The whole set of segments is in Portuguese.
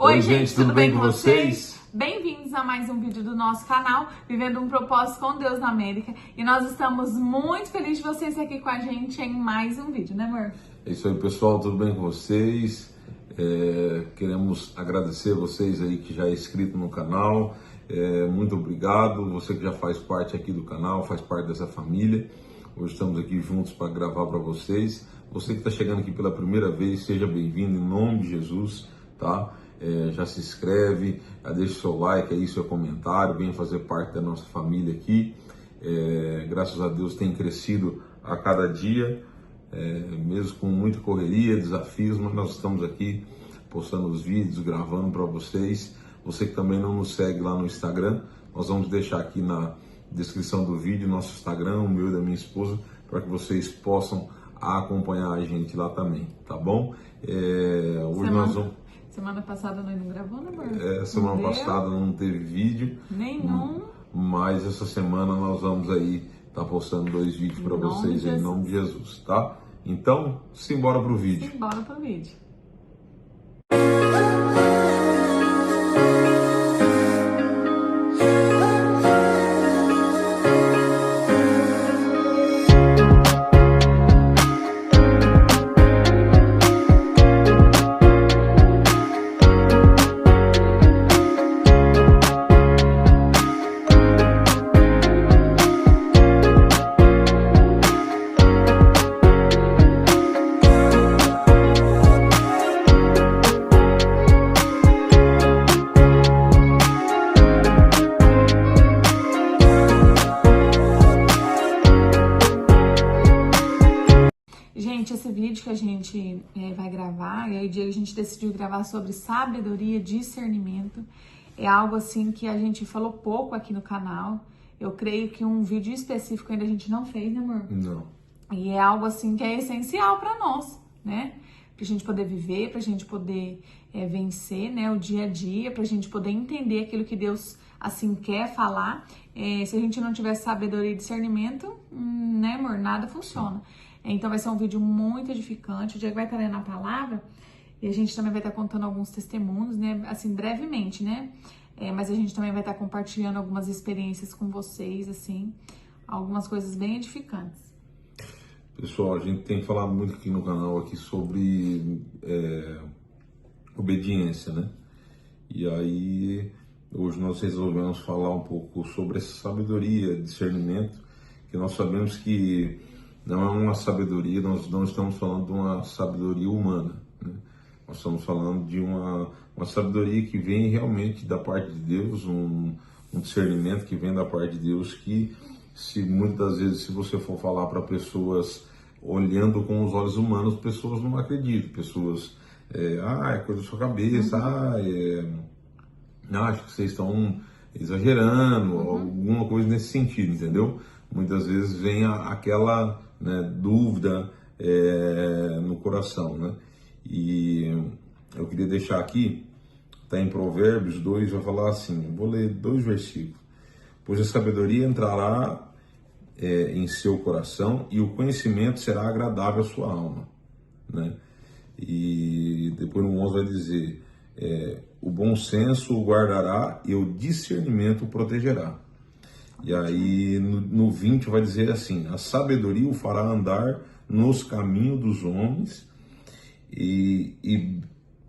Oi, gente, tudo bem com vocês? Bem-vindos a mais um vídeo do nosso canal, Vivendo um Propósito com Deus na América. E nós estamos muito felizes de vocês aqui com a gente em mais um vídeo, né, amor? É isso aí, pessoal, tudo bem com vocês? Queremos agradecer vocês aí que já é inscrito no canal. Muito obrigado, você que já faz parte aqui do canal, faz parte dessa família. Hoje estamos aqui juntos para gravar para vocês. Você que está chegando aqui pela primeira vez, seja bem-vindo em nome de Jesus, tá? Já se inscreve, já deixa o seu like aí, seu comentário, venha fazer parte da nossa família aqui. Graças a Deus tem crescido a cada dia, mesmo com muita correria, desafios, mas nós estamos aqui postando os vídeos, gravando para vocês. Você que também não nos segue lá no Instagram, nós vamos deixar aqui na descrição do vídeo nosso Instagram, o meu e da minha esposa, para que vocês possam acompanhar a gente lá também, tá bom? Hoje nós vamos... Semana passada nós não gravou, né, amor? Semana passada não teve vídeo. Nenhum. Mas essa semana nós vamos aí estar postando 2 vídeos para vocês em nome de Jesus, tá? Então, simbora pro vídeo. Simbora pro vídeo. Gente, esse vídeo que a gente vai gravar, e aí o dia que a gente decidiu gravar sobre sabedoria, discernimento, é algo assim que a gente falou pouco aqui no canal. Eu creio que um vídeo específico ainda a gente não fez, né, amor? Não. E é algo assim que é essencial para nós, né? Pra gente poder viver, pra gente poder vencer, né, o dia a dia, pra gente poder entender aquilo que Deus, assim, quer falar. Se a gente não tiver sabedoria e discernimento, né, amor, nada funciona. Então vai ser um vídeo muito edificante. O Diego vai estar lendo a palavra e a gente também vai estar contando alguns testemunhos, né? Assim, brevemente, né? Mas a gente também vai estar compartilhando algumas experiências com vocês, assim, algumas coisas bem edificantes. Pessoal, a gente tem falado muito aqui no canal aqui sobre obediência, né? E aí, hoje nós resolvemos falar um pouco sobre essa sabedoria, discernimento, que nós sabemos que não é uma sabedoria, nós não estamos falando de uma sabedoria humana, né? Nós estamos falando de uma sabedoria que vem realmente da parte de Deus, um discernimento que vem da parte de Deus, que muitas das vezes, se você for falar para pessoas olhando com os olhos humanos, pessoas não acreditam, pessoas, é coisa da sua cabeça, acho que vocês estão exagerando, alguma coisa nesse sentido, entendeu? Muitas vezes vem aquela, né, dúvida no coração, né? E eu queria deixar aqui, está em Provérbios 2, vai falar assim, eu vou ler 2 versículos. Pois a sabedoria entrará em seu coração e o conhecimento será agradável à sua alma, né? E depois no 11 vai dizer, o bom senso o guardará e o discernimento o protegerá. E aí no 20 vai dizer assim, a sabedoria o fará andar nos caminhos dos homens e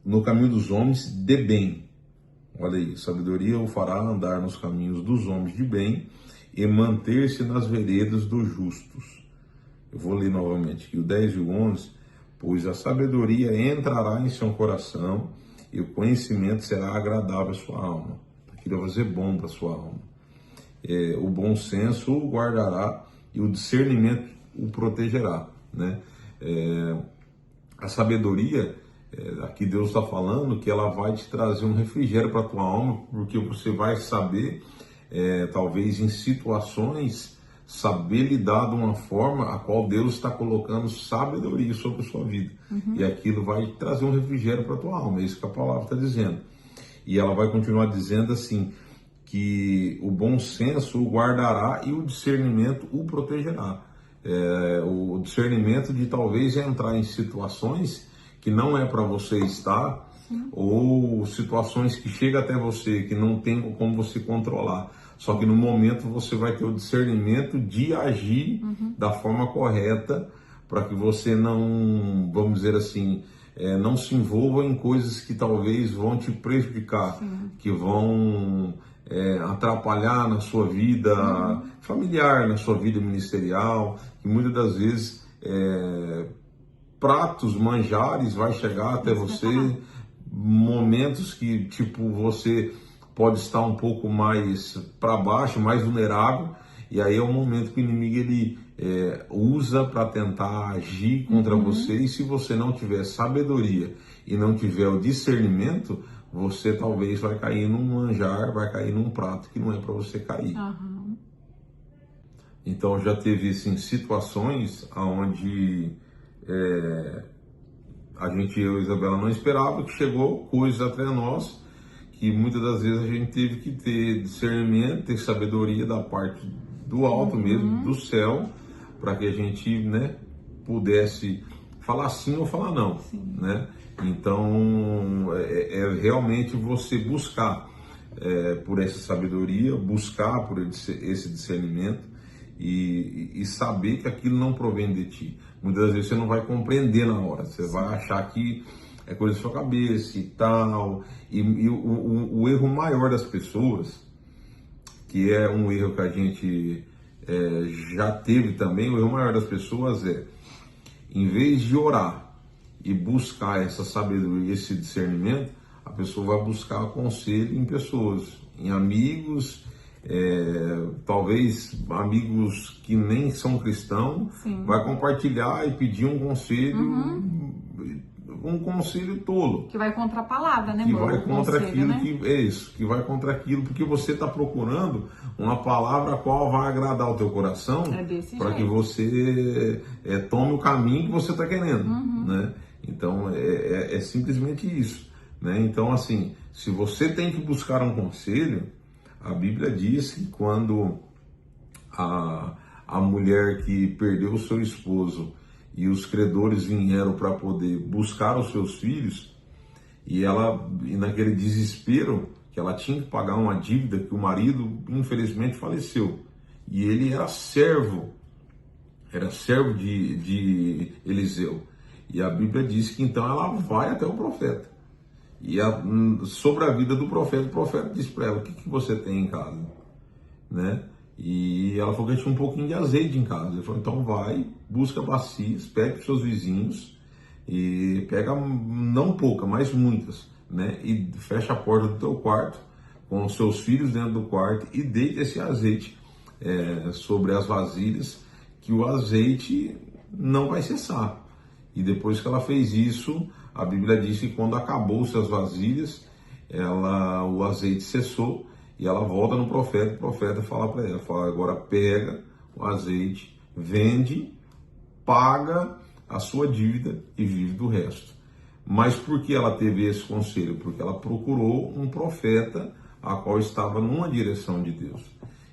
no caminho dos homens de bem. Olha aí, sabedoria o fará andar nos caminhos dos homens de bem e manter-se nas veredas dos justos. Eu vou ler novamente aqui o 10 e o 11, pois a sabedoria entrará em seu coração e o conhecimento será agradável à sua alma. Aquilo vai ser bom para a sua alma. O bom senso o guardará e o discernimento o protegerá, né? A sabedoria, aqui Deus está falando que ela vai te trazer um refrigério para a tua alma, porque você vai saber, talvez em situações, saber lidar de uma forma a qual Deus está colocando sabedoria sobre a sua vida. E aquilo vai te trazer um refrigério para a tua alma, é isso que a palavra está dizendo. E ela vai continuar dizendo assim, que o bom senso o guardará e o discernimento o protegerá. O discernimento de talvez entrar em situações que não é para você estar, ou situações que chegam até você que não tem como você controlar. Só que no momento você vai ter o discernimento de agir da forma correta para que você não, vamos dizer assim, não se envolva em coisas que talvez vão te prejudicar, que vão atrapalhar na sua vida familiar, na sua vida ministerial, que muitas das vezes pratos, manjares vai chegar até você, momentos que tipo você pode estar um pouco mais para baixo, mais vulnerável, e aí é o momento que o inimigo ele usa para tentar agir contra você, e se você não tiver sabedoria e não tiver o discernimento, você talvez vai cair num manjar, vai cair num prato que não é para você cair. Então já teve assim, situações onde a gente, eu e Isabela, não esperava, que chegou coisas até nós, que muitas das vezes a gente teve que ter discernimento, ter sabedoria da parte do alto mesmo, do céu, para que a gente, né, pudesse falar sim ou falar não, né? Então, realmente você buscar por essa sabedoria, buscar por esse discernimento e saber que aquilo não provém de ti. Muitas das vezes você não vai compreender na hora, você vai achar que é coisa da sua cabeça e tal. E o erro maior das pessoas, que é um erro que a gente já teve também, o erro maior das pessoas em vez de orar e buscar essa sabedoria, esse discernimento, a pessoa vai buscar conselho em pessoas, em amigos, talvez amigos que nem são cristãos, vai compartilhar e pedir um conselho, um conselho tolo. Que vai contra a palavra, né? Que vai contra aquilo, né? que vai contra aquilo, porque você está procurando uma palavra a qual vai agradar o teu coração, para que você tome o caminho que você está querendo, né? Então, é simplesmente isso, né? Então, assim, se você tem que buscar um conselho, a Bíblia diz que quando a mulher que perdeu o seu esposo e os credores vieram para poder buscar os seus filhos, e naquele desespero, que ela tinha que pagar uma dívida que o marido, infelizmente, faleceu. E ele era servo de Eliseu. E a Bíblia diz que então ela vai até o profeta. E sobre a vida do profeta, o profeta disse para ela: o que você tem em casa? Né? E ela falou que tinha um pouquinho de azeite em casa. Ele falou: então vai, busca bacias, pede para os seus vizinhos e pega não pouca, mas muitas, né? E fecha a porta do teu quarto com os seus filhos dentro do quarto e deita esse azeite sobre as vasilhas, que o azeite não vai cessar. E depois que ela fez isso, a Bíblia diz que quando acabou-se as vasilhas, o azeite cessou, e ela volta no profeta, o profeta fala para ela, agora pega o azeite, vende, paga a sua dívida e vive do resto. Mas por que ela teve esse conselho? Porque ela procurou um profeta a qual estava numa direção de Deus.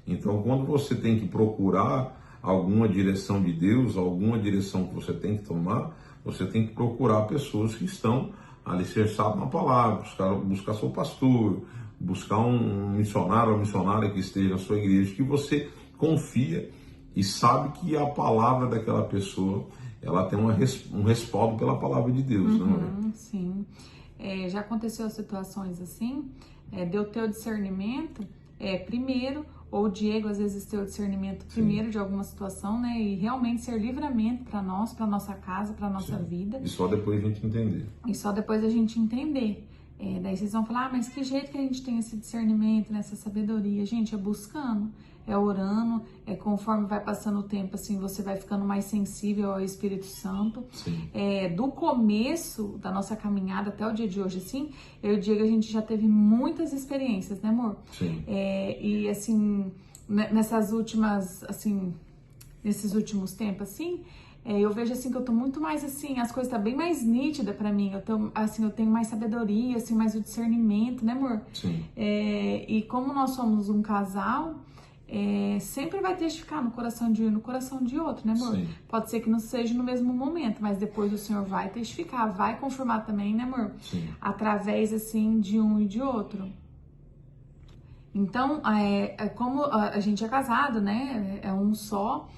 Então, quando você tem que procurar alguma direção de Deus, alguma direção que você tem que tomar, você tem que procurar pessoas que estão alicerçadas na palavra, buscar seu pastor, buscar um missionário ou missionária que esteja na sua igreja, que você confia e sabe que a palavra daquela pessoa, ela tem um respaldo pela palavra de Deus. Não é? Sim. Já aconteceu situações assim, de eu ter o discernimento primeiro, ou o Diego às vezes ter o discernimento primeiro de alguma situação, né? E realmente ser livramento para nós, para nossa casa, para nossa vida. E só depois a gente entender. E só depois a gente entender. Daí vocês vão falar: mas que jeito que a gente tem esse discernimento, nessa sabedoria? Gente, é buscando, é orando, conforme vai passando o tempo, assim, você vai ficando mais sensível ao Espírito Santo. Do começo da nossa caminhada até o dia de hoje, assim, eu e o Diego, a gente já teve muitas experiências, né, amor? Sim. E assim, nessas últimas, assim, nesses últimos tempos, assim, eu vejo assim que eu tô muito mais assim, as coisas tá bem mais nítidas pra mim, eu tenho mais sabedoria, assim, mais o discernimento, né, amor? Sim. E como nós somos um casal, sempre vai testificar no coração de um e no coração de outro, né, amor? Sim. Pode ser que não seja no mesmo momento, mas depois o Senhor vai testificar, vai confirmar também, né, amor? Sim. Através, assim, de um e de outro. Então, como a gente é casado, né, é um só,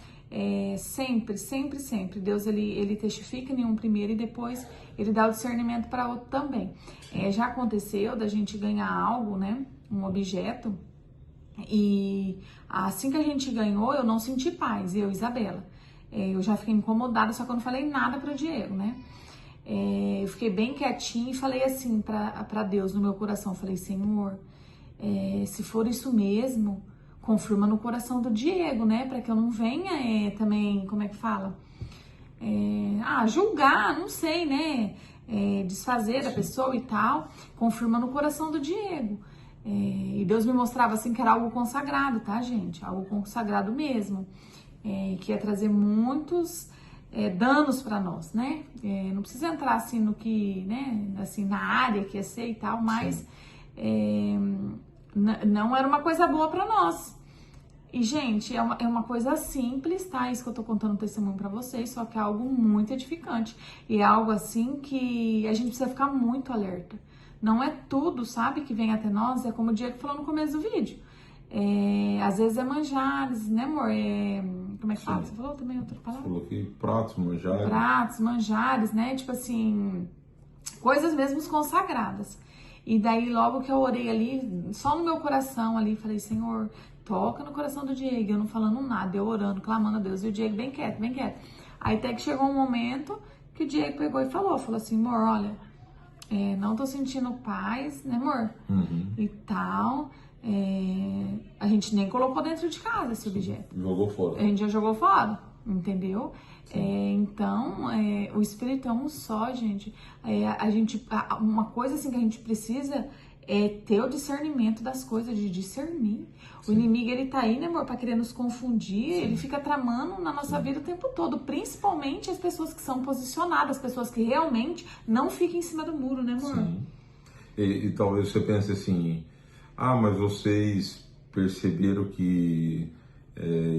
sempre, Deus, ele testifica em um primeiro e depois ele dá o discernimento para outro também. Já aconteceu da gente ganhar algo, né, um objeto, e assim que a gente ganhou, eu não senti paz, eu, Isabela. Eu já fiquei incomodada, só que eu não falei nada pro Diego, né? Eu fiquei bem quietinha e falei assim pra Deus no meu coração, falei, Senhor, se for isso mesmo, confirma no coração do Diego, né? Pra que eu não venha também, como é que fala? Julgar, não sei, né? Desfazer da pessoa e tal, confirma no coração do Diego. E Deus me mostrava assim que era algo consagrado, tá, gente? Algo consagrado mesmo, que ia trazer muitos danos para nós, né? Não precisa entrar assim no que, né? Assim, na área que ia ser e tal, mas não era uma coisa boa para nós. E, gente, é uma coisa simples, tá? Isso que eu tô contando um testemunho pra vocês, só que é algo muito edificante. E é algo, assim, que a gente precisa ficar muito alerta. Não é tudo, sabe, que vem até nós, é como o Diego falou no começo do vídeo. Às vezes é manjares, né, amor? Como é que fala? Você falou também outra palavra? Falou que pratos, manjares. Pratos, manjares, né? Tipo assim, coisas mesmo consagradas. E daí, logo que eu orei ali, só no meu coração ali, falei, Senhor, toca no coração do Diego, eu não falando nada, eu orando, clamando a Deus, e o Diego bem quieto, bem quieto. Aí até que chegou um momento que o Diego pegou e falou assim, amor, olha, não tô sentindo paz, né, amor? E tal, a gente nem colocou dentro de casa esse objeto. Jogou fora. A gente já jogou fora, entendeu? Então, o Espírito é um só, gente. Uma coisa assim que a gente precisa é ter o discernimento das coisas, de discernir. Sim. O inimigo, ele tá aí, né, amor, pra querer nos confundir. Sim. Ele fica tramando na nossa vida o tempo todo, principalmente as pessoas que são posicionadas, as pessoas que realmente não ficam em cima do muro, né, amor? Sim. E talvez você pense assim, mas vocês perceberam que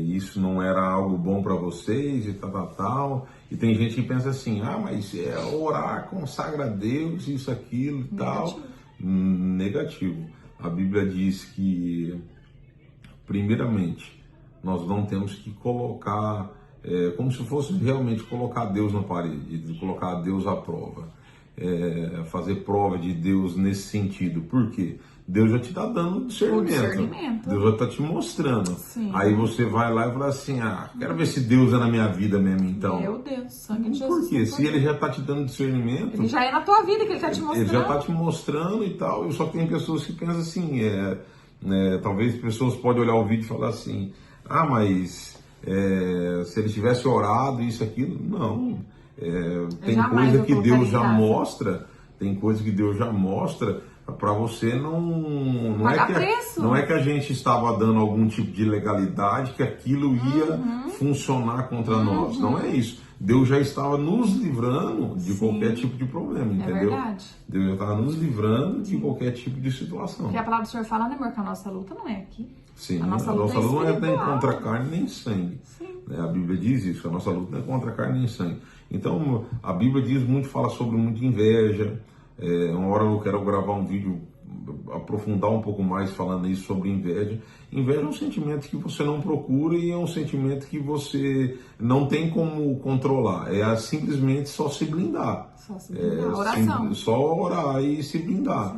isso não era algo bom para vocês e tal. E tem gente que pensa assim, mas orar, consagra a Deus, isso, aquilo e tal. Negativo. A Bíblia diz que, primeiramente, nós não temos que colocar, como se fosse realmente colocar Deus na parede, colocar Deus à prova. Fazer prova de Deus nesse sentido. Por quê? Deus já te está dando discernimento. Deus já está te mostrando. Sim. Aí você vai lá e fala assim, quero ver se Deus é na minha vida mesmo, então. Meu Deus, sangue de Jesus. Por quê? Se ele já está te dando discernimento... Ele já é na tua vida que ele está te mostrando. Ele já está te mostrando e tal. Só que tem pessoas que pensam assim, talvez pessoas podem olhar o vídeo e falar assim, mas se ele tivesse orado, isso, aquilo, não. Tem coisa que Deus já mostra, para você não é que a gente estava dando algum tipo de legalidade, que aquilo ia funcionar contra nós. Não é isso. Deus já estava nos livrando de qualquer tipo de problema, entendeu? Verdade. Deus já estava nos livrando de qualquer tipo de situação. Porque a palavra do Senhor fala, né, amor, que a nossa luta não é aqui. Sim, a nossa luta não é nem contra carne nem sangue. A Bíblia diz isso, a nossa luta não é contra carne nem sangue. Então, a Bíblia fala sobre muita inveja. Uma hora eu quero gravar um vídeo, aprofundar um pouco mais falando isso sobre inveja. Inveja é um sentimento que você não procura e é um sentimento que você não tem como controlar. Simplesmente só se blindar. Só se blindar, oração. Só orar e se blindar.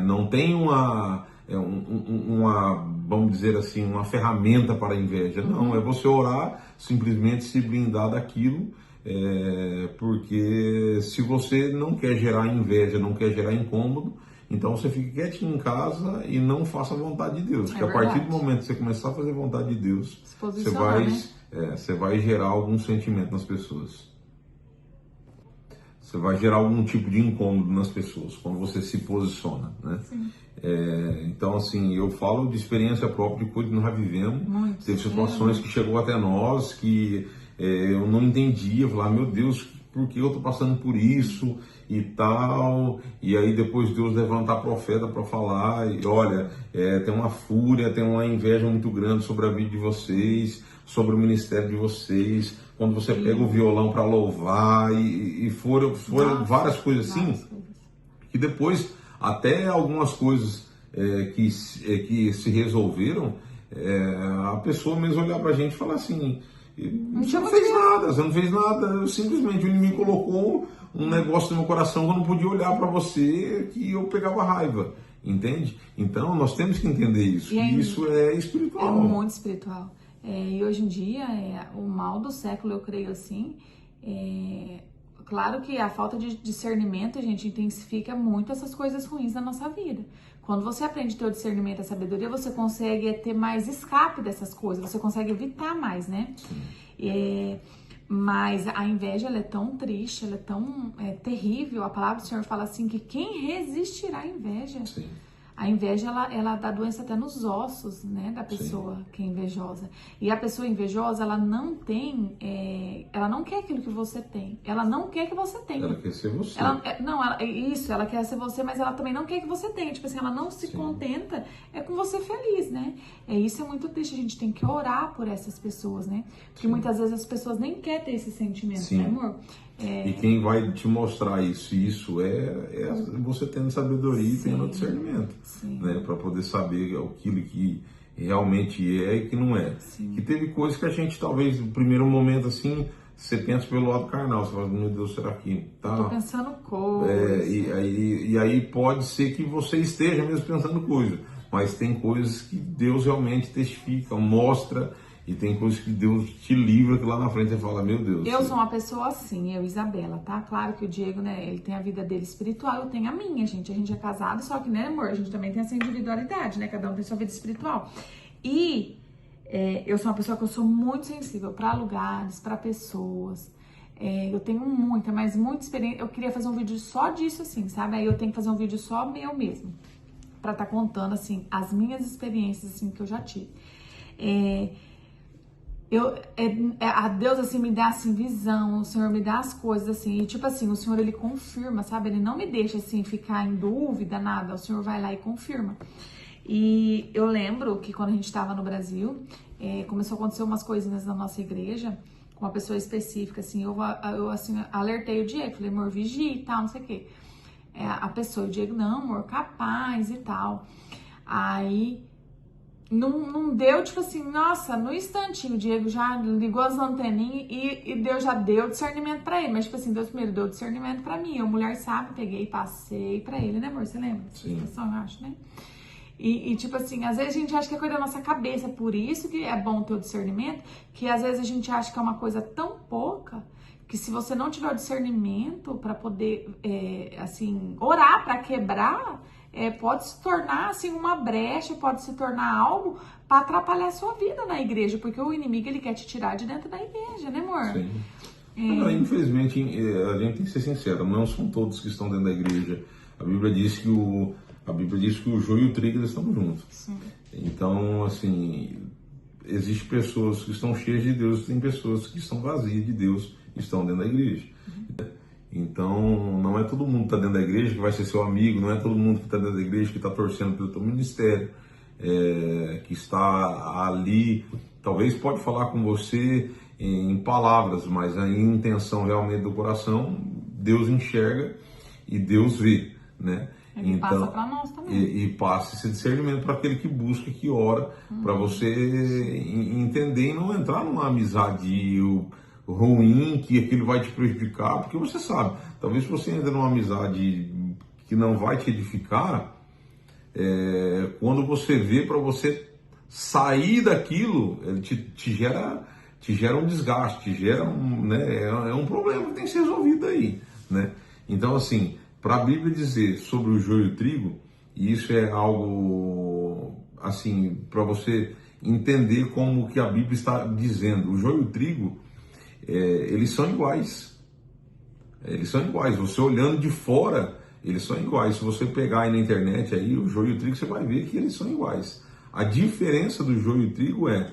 Não tem uma, vamos dizer assim, uma ferramenta para a inveja. Não, é você orar, simplesmente se blindar daquilo. Porque se você não quer gerar inveja, não quer gerar incômodo, então você fica quietinho em casa e não faça a vontade de Deus. Porque a partir do momento que você começar a fazer a vontade de Deus, você vai gerar algum sentimento nas pessoas. Você vai gerar algum tipo de incômodo nas pessoas quando você se posiciona, né? Então, assim, eu falo de experiência própria de coisa que nós já vivemos. Teve situações que chegou até nós que eu não entendia, falar, meu Deus, por que eu estou passando por isso? e tal, e aí depois Deus levantar profeta para falar, e olha, tem uma fúria, tem uma inveja muito grande sobre a vida de vocês, sobre o ministério de vocês, quando você pega o violão para louvar, e foram várias coisas assim, que depois até algumas coisas que se resolveram, a pessoa mesmo olhar para a gente e falar assim, você não fez nada, você não fez nada, simplesmente o inimigo colocou um negócio no meu coração que eu não podia olhar para você, que eu pegava raiva, entende? Então nós temos que entender isso, e isso é espiritual. É muito espiritual. E hoje em dia, o mal do século, eu creio assim, claro que a falta de discernimento, a gente intensifica muito essas coisas ruins na nossa vida. Quando você aprende a ter o discernimento e a sabedoria, você consegue ter mais escape dessas coisas, você consegue evitar mais, né? Mas a inveja, ela é tão triste, ela é tão terrível. A palavra do Senhor fala assim, que quem resistirá à inveja? Sim. A inveja, ela dá doença até nos ossos, né, da pessoa. Sim. Que é invejosa. E a pessoa invejosa, ela não quer aquilo que você tem. Ela não quer que você tenha. Ela quer ser você. Ela quer ser você, mas ela também não quer que você tenha. Tipo assim, ela não se contenta com você feliz, né? Isso é muito triste. A gente tem que orar por essas pessoas, né? Porque muitas vezes as pessoas nem querem ter esse sentimento, né, amor? E quem vai te mostrar isso é você tendo sabedoria e tendo discernimento, né, para poder saber aquilo que realmente é e que não é. Sim. Que teve coisas que a gente talvez no primeiro momento assim, você pensa pelo lado carnal, você fala, meu Deus, será que tá? Tô pensando coisa. E aí pode ser que você esteja mesmo pensando coisa, mas tem coisas que Deus realmente testifica, mostra. E tem coisas que Deus te livra que lá na frente você fala, meu Deus. Eu sou uma pessoa assim, eu, Isabela, tá? Claro que o Diego, né, ele tem a vida dele espiritual, eu tenho a minha, gente. A gente é casado, só que, né, amor, a gente também tem essa individualidade, né? Cada um tem sua vida espiritual. E eu sou uma pessoa que eu sou muito sensível para lugares, para pessoas. Eu tenho muita experiência. Eu queria fazer um vídeo só disso, assim, sabe? Aí eu tenho que fazer um vídeo só meu mesmo, pra estar contando, assim, as minhas experiências, assim, que eu já tive. A Deus, assim, me dá, assim, visão, o Senhor me dá as coisas, assim, e tipo assim, o Senhor, ele confirma, sabe? Ele não me deixa, assim, ficar em dúvida, nada, o Senhor vai lá e confirma. E eu lembro que quando a gente estava no Brasil, começou a acontecer umas coisinhas na nossa igreja, com uma pessoa específica, assim, eu assim, alertei o Diego, falei, amor, vigia e tal, não sei o quê. A pessoa, o Diego, não, amor, capaz e tal. Aí... Não deu, tipo assim, nossa, no instantinho o Diego já ligou as anteninhas e Deus já deu discernimento pra ele. Mas, tipo assim, Deus primeiro deu discernimento pra mim. Eu, mulher sábia, peguei e passei pra ele, né, amor? Você lembra dessa situação, eu acho, né? E, tipo assim, às vezes a gente acha que é coisa da nossa cabeça, por isso que é bom ter o discernimento, que às vezes a gente acha que é uma coisa tão pouca, que se você não tiver o discernimento pra poder, assim, orar pra quebrar... pode se tornar assim uma brecha, pode se tornar algo para atrapalhar a sua vida na igreja, porque o inimigo, ele quer te tirar de dentro da igreja, né, amor? Sim. Infelizmente, a gente tem que ser sincero, não são todos que estão dentro da igreja. A Bíblia diz que o joio e o trigo, eles estão juntos. Sim. Então, assim, existem pessoas que estão cheias de Deus, tem pessoas que estão vazias de Deus e estão dentro da igreja. Então, não é todo mundo que está dentro da igreja que vai ser seu amigo, não é todo mundo que está dentro da igreja que está torcendo pelo teu ministério, que está ali, talvez pode falar com você em palavras, mas a intenção realmente do coração, Deus enxerga e Deus vê, né? Ele passa para nós também. E passa esse discernimento para aquele que busca, que ora, para você entender e não entrar numa amizade ruim, que aquilo vai te prejudicar, porque você sabe, talvez você entra numa amizade que não vai te edificar, quando você vê, para você sair daquilo, ele te gera um desgaste, te gera um problema que tem que ser resolvido aí, né? Então, assim, para a Bíblia dizer sobre o joio e o trigo, e isso é algo, assim, para você entender como que a Bíblia está dizendo, o joio e o trigo, eles são iguais. Eles são iguais. Você olhando de fora, eles são iguais. Se você pegar aí na internet aí, o joio e o trigo, você vai ver que eles são iguais. A diferença do joio e o trigo é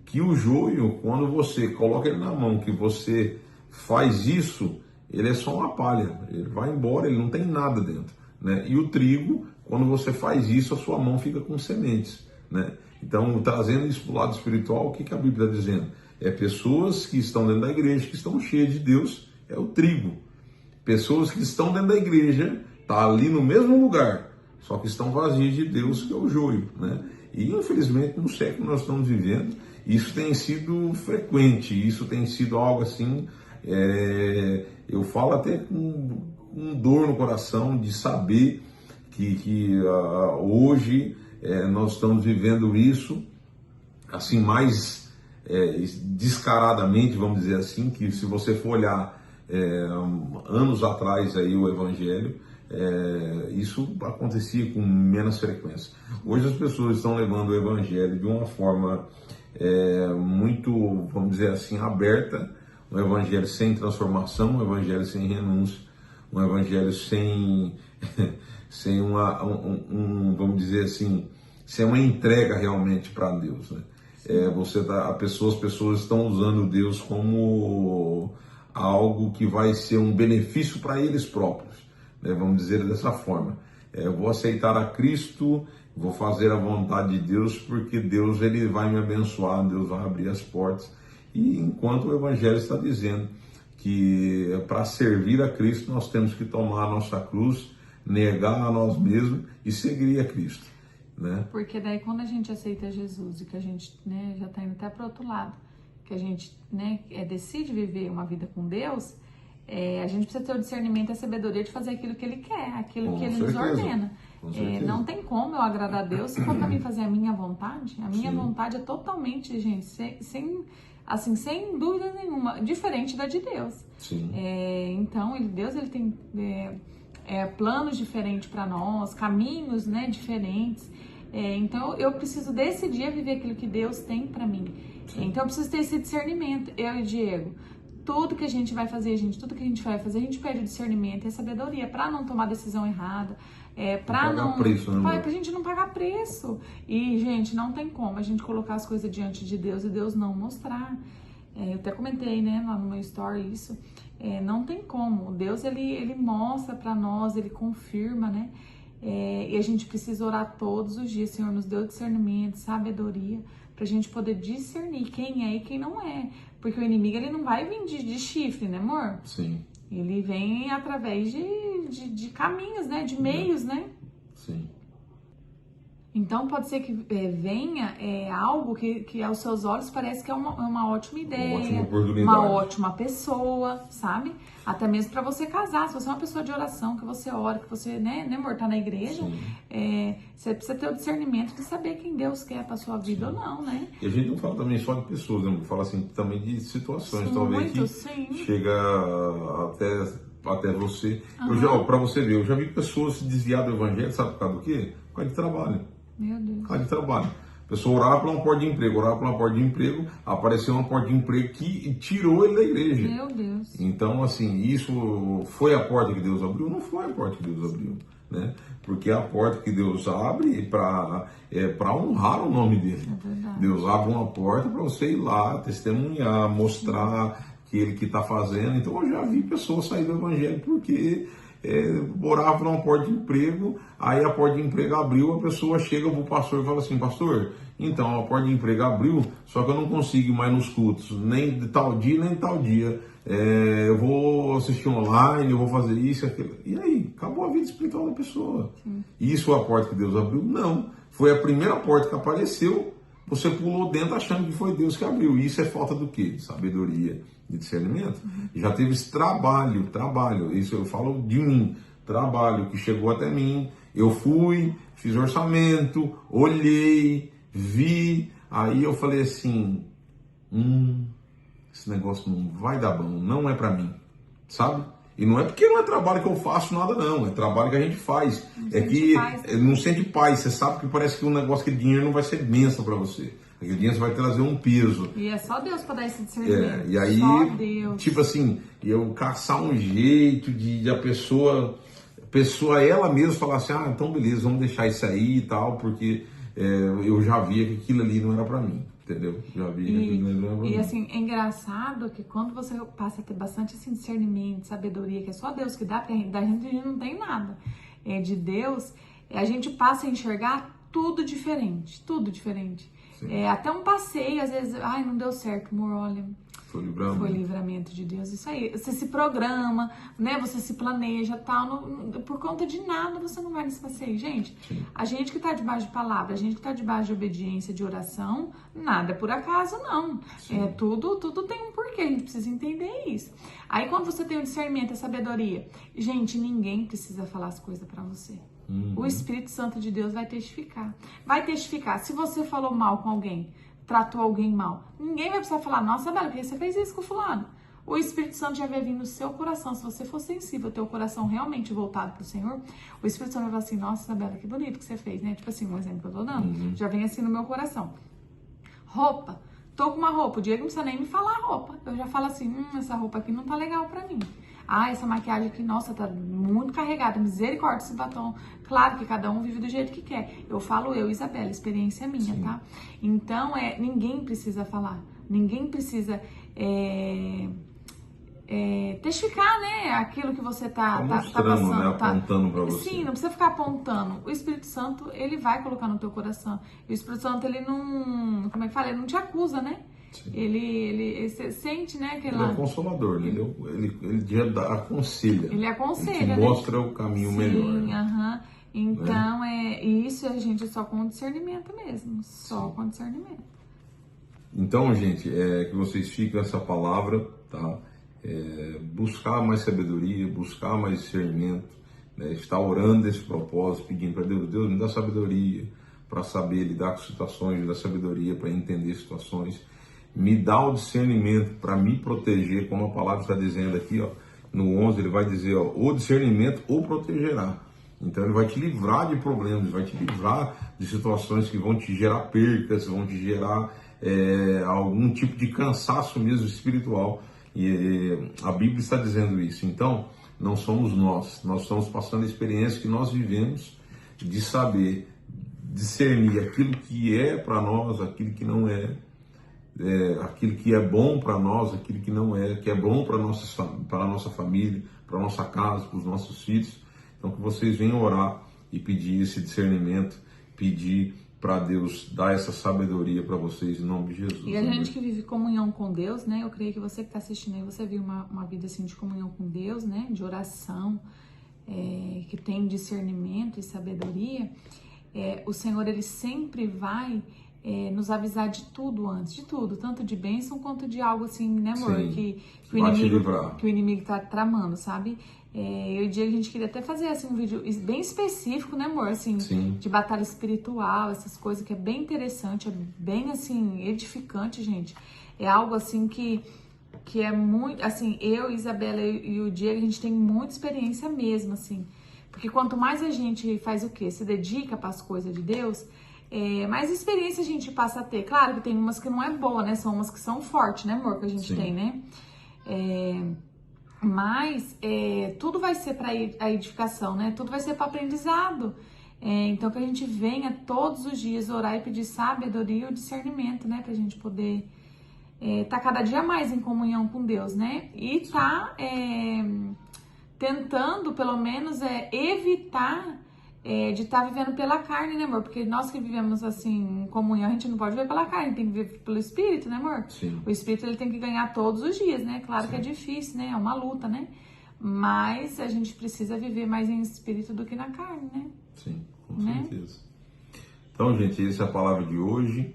que o joio, quando você coloca ele na mão, que você faz isso, ele é só uma palha, ele vai embora, ele não tem nada dentro, né? E o trigo, quando você faz isso, a sua mão fica com sementes, né? Então, trazendo isso para o lado espiritual, o que a Bíblia está dizendo? É pessoas que estão dentro da igreja, que estão cheias de Deus, é o trigo. Pessoas que estão dentro da igreja, tá ali no mesmo lugar, só que estão vazias de Deus, que é o joio, né? E infelizmente no século que nós estamos vivendo, isso tem sido frequente, isso tem sido algo assim, eu falo até com dor no coração de saber que hoje nós estamos vivendo isso assim mais descaradamente, vamos dizer assim, que se você for olhar anos atrás aí o Evangelho, isso acontecia com menos frequência. Hoje as pessoas estão levando o Evangelho de uma forma muito, vamos dizer assim, aberta, um Evangelho sem transformação, um Evangelho sem renúncia, um Evangelho sem, sem vamos dizer assim, sem uma entrega realmente para Deus, né? As pessoas estão usando Deus como algo que vai ser um benefício para eles próprios, né? Vamos dizer dessa forma. Eu vou aceitar a Cristo, vou fazer a vontade de Deus, porque Deus ele vai me abençoar, Deus vai abrir as portas. E enquanto o Evangelho está dizendo que para servir a Cristo nós temos que tomar a nossa cruz, negar a nós mesmos e seguir a Cristo, né? Porque daí quando a gente aceita Jesus e que a gente, né, já está indo até para o outro lado, que a gente, né, decide viver uma vida com Deus, a gente precisa ter o discernimento e a sabedoria de fazer aquilo que Ele quer, aquilo que Ele nos ordena. Não tem como eu agradar a Deus se for para mim fazer a minha vontade. A minha vontade é totalmente, gente, sem dúvida nenhuma, diferente da de Deus. Então, Deus ele tem planos diferentes para nós, caminhos, né, diferentes. Então, eu preciso decidir viver aquilo que Deus tem para mim. Então, eu preciso ter esse discernimento, eu e o Diego. Tudo que a gente vai fazer, tudo que a gente vai fazer, a gente pede o discernimento e a sabedoria para não tomar decisão errada, pra gente não pagar preço. E, gente, não tem como a gente colocar as coisas diante de Deus e Deus não mostrar. Eu até comentei, né, lá no meu story isso. Não tem como. Deus, ele mostra para nós, ele confirma, né? E a gente precisa orar todos os dias. Senhor, nos deu discernimento, sabedoria, pra gente poder discernir quem é e quem não é. Porque o inimigo, ele não vai vir de chifre, né, amor? Sim. Ele vem através de caminhos, né? De meios, né? Sim. Então, pode ser que venha algo que aos seus olhos parece que é uma ótima ideia, uma ótima oportunidade, uma ótima pessoa, sabe? Até mesmo para você casar. Se você é uma pessoa de oração, que você ora, que você, né amor, tá na igreja, você precisa ter o discernimento de saber quem Deus quer para sua vida ou não, né? E a gente não fala também só de pessoas, né? Fala assim também de situações, talvez que chega até você. Para você ver, eu já vi pessoas se desviar do evangelho, sabe por causa do quê? Por causa de trabalho. Meu Deus. Por causa de trabalho. A pessoa orava para uma porta de emprego, apareceu uma porta de emprego que tirou ele da igreja. Meu Deus. Então, assim, isso foi a porta que Deus abriu? Não foi a porta que Deus abriu, né? Porque a porta que Deus abre é para honrar o nome dele. É verdade. Deus abre uma porta para você ir lá, testemunhar, mostrar que ele que está fazendo. Então, eu já vi pessoas sair do evangelho porque morava numa porta de emprego, aí a porta de emprego abriu, a pessoa chega pro pastor e fala assim: pastor, então a porta de emprego abriu, só que eu não consigo ir mais nos cultos, nem de tal dia, nem de tal dia, eu vou assistir online, eu vou fazer isso, aquilo. E aí, acabou a vida espiritual da pessoa. Isso é a porta que Deus abriu? Não, foi a primeira porta que apareceu, você pulou dentro achando que foi Deus que abriu. Isso é falta do quê? De sabedoria, de discernimento. Já teve esse trabalho, isso eu falo de mim, trabalho que chegou até mim, eu fui, fiz orçamento, olhei, vi, aí eu falei assim, esse negócio não vai dar bom, não é pra mim, sabe? E não é porque não é trabalho que eu faço nada não, é trabalho que a gente faz. Não sente paz, você sabe que parece que um negócio que dinheiro não vai ser bênção pra você. Aquele dinheiro vai trazer um peso. E é só Deus para dar esse discernimento. E aí, só Deus. Tipo assim, eu caçar um jeito de a pessoa ela mesma falar assim, então beleza, vamos deixar isso aí e tal, porque eu já via que aquilo ali não era pra mim. entendeu? Já vi, e assim, é engraçado que quando você passa a ter bastante assim, discernimento, sabedoria, que é só Deus que dá, porque da gente não tem nada. É de Deus, a gente passa a enxergar tudo diferente, tudo diferente. Até um passeio, às vezes, ai, não deu certo, amor, olha... Foi livramento de Deus, isso aí. Você se programa, né? Você se planeja, tal. Por conta de nada você não vai nesse passeio. Gente, a gente que tá debaixo de palavra, a gente que tá debaixo de obediência, de oração, nada é por acaso, não. Tudo tem um porquê, a gente precisa entender isso. Aí quando você tem o discernimento, a sabedoria, gente, ninguém precisa falar as coisas pra você. O Espírito Santo de Deus vai testificar. Vai testificar. Se você falou mal com alguém, tratou alguém mal, ninguém vai precisar falar, nossa, Bela, por que você fez isso com o fulano? O Espírito Santo já vai vir no seu coração. Se você for sensível, ter o coração realmente voltado pro Senhor, o Espírito Santo vai falar assim, nossa, Isabela, que bonito que você fez, né? Tipo assim, um exemplo que eu tô dando. Já vem assim no meu coração. Roupa. Tô com uma roupa, o Diego não precisa nem me falar a roupa. Eu já falo assim, essa roupa aqui não tá legal pra mim. Ah, essa maquiagem aqui, nossa, tá muito carregada. Misericórdia, esse batom. Claro que cada um vive do jeito que quer. Eu falo eu, Isabela, experiência minha, tá? Então, ninguém precisa falar. Ninguém precisa testificar, né? Aquilo que você tá passando. Né? Apontando pra você. Sim, não precisa ficar apontando. O Espírito Santo, ele vai colocar no teu coração. E o Espírito Santo, ele não... Como é que fala? Ele não te acusa, né? Ele sente, né? Ele é consolador, né? Ele aconselha. Ele aconselha, ele mostra o caminho melhor. Né? Então, isso a gente só com discernimento mesmo. Só com discernimento. Então, gente, que vocês fiquem essa palavra, tá? Buscar mais sabedoria, buscar mais discernimento, né? Estar orando esse propósito, pedindo para Deus, Deus me dá sabedoria para saber lidar com situações, me dá sabedoria para entender situações, me dá o discernimento para me proteger, como a palavra está dizendo aqui, ó, no 11 ele vai dizer, ó, o discernimento o protegerá. Então ele vai te livrar de problemas, vai te livrar de situações que vão te gerar percas, vão te gerar algum tipo de cansaço mesmo espiritual. E a Bíblia está dizendo isso. Então, não somos nós estamos passando a experiência que nós vivemos de saber discernir aquilo que é para nós, aquilo que não é, aquilo que é bom para nós, aquilo que não é, que é bom para a nossa família, para a nossa casa, para os nossos filhos. Então, que vocês venham orar e pedir esse discernimento, pedir para Deus dar essa sabedoria para vocês, em nome de Jesus. E a gente que vive comunhão com Deus, né? Eu creio que você que está assistindo aí, você viu uma vida assim de comunhão com Deus, né? De oração, que tem discernimento e sabedoria. O Senhor, ele sempre vai nos avisar de tudo antes, de tudo, tanto de bênção quanto de algo assim, né, amor? Que o inimigo tá tramando, sabe? Eu e o Diego, a gente queria até fazer assim, um vídeo bem específico, né, amor? Assim, de batalha espiritual, essas coisas que é bem interessante, é bem assim, edificante, gente. É algo assim que é muito, assim, eu, Isabela e o Diego, a gente tem muita experiência mesmo, assim. Porque quanto mais a gente faz o quê? Se dedica para as coisas de Deus, mais experiência a gente passa a ter. Claro que tem umas que não é boa, né? São umas que são fortes, né, amor? Que a gente tem, né? Mas tudo vai ser para a edificação, né? Tudo vai ser para aprendizado. Então que a gente venha todos os dias orar e pedir sabedoria e o discernimento, né? Pra gente poder tá cada dia mais em comunhão com Deus, né? E tá tentando, pelo menos, evitar de estar vivendo pela carne, né, amor? Porque nós que vivemos assim em comunhão, a gente não pode viver pela carne, tem que viver pelo Espírito, né, amor? Sim. O Espírito, ele tem que ganhar todos os dias, né? Claro que é difícil, né? É uma luta, né? Mas a gente precisa viver mais em espírito do que na carne, né? Sim, com certeza. Então, gente, essa é a palavra de hoje.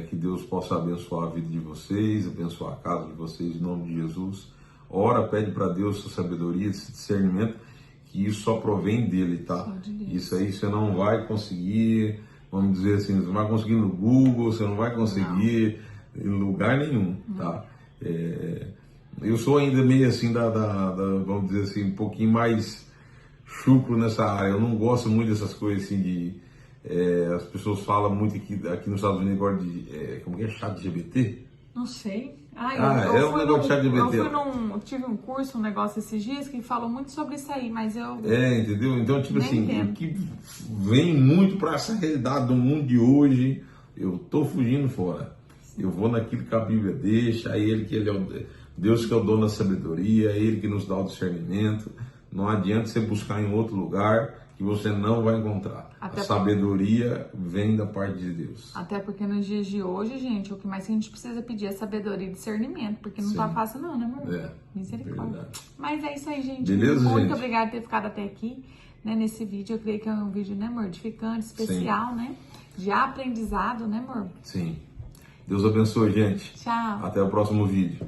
Que Deus possa abençoar a vida de vocês, abençoar a casa de vocês, em nome de Jesus. Ora, pede para Deus essa sabedoria, esse discernimento, que isso só provém dele, tá? Isso aí você não vai conseguir, vamos dizer assim, você não vai conseguir no Google, você não vai conseguir em lugar nenhum, tá? Eu sou ainda meio assim vamos dizer assim, um pouquinho mais chucro nessa área. Eu não gosto muito dessas coisas assim as pessoas falam muito aqui nos Estados Unidos agora de, como que é, chat LGBT? Não sei. Um negócio de chat LGBT. Eu tive um curso, um negócio esses dias que falou muito sobre isso aí, mas eu... entendeu? Então, tipo assim, o que vem muito para essa realidade do mundo de hoje, eu tô fugindo fora. Eu vou naquilo que a Bíblia deixa, é Ele que Ele é o Deus que é o dono da sabedoria, é Ele que nos dá o discernimento. Não adianta você buscar em outro lugar que você não vai encontrar. Até a sabedoria vem da parte de Deus. Até porque nos dias de hoje, gente, o que mais que a gente precisa pedir é sabedoria e discernimento, porque não tá fácil não, né, amor? É, misericórdia. verdade. Mas é isso aí, gente. Beleza, Muito gente? obrigada por ter ficado até aqui, né, nesse vídeo. Eu creio que é um vídeo, né, amor, edificante, especial, né? De aprendizado, né, amor? Sim. Deus abençoe, gente. Tchau. Até o próximo vídeo.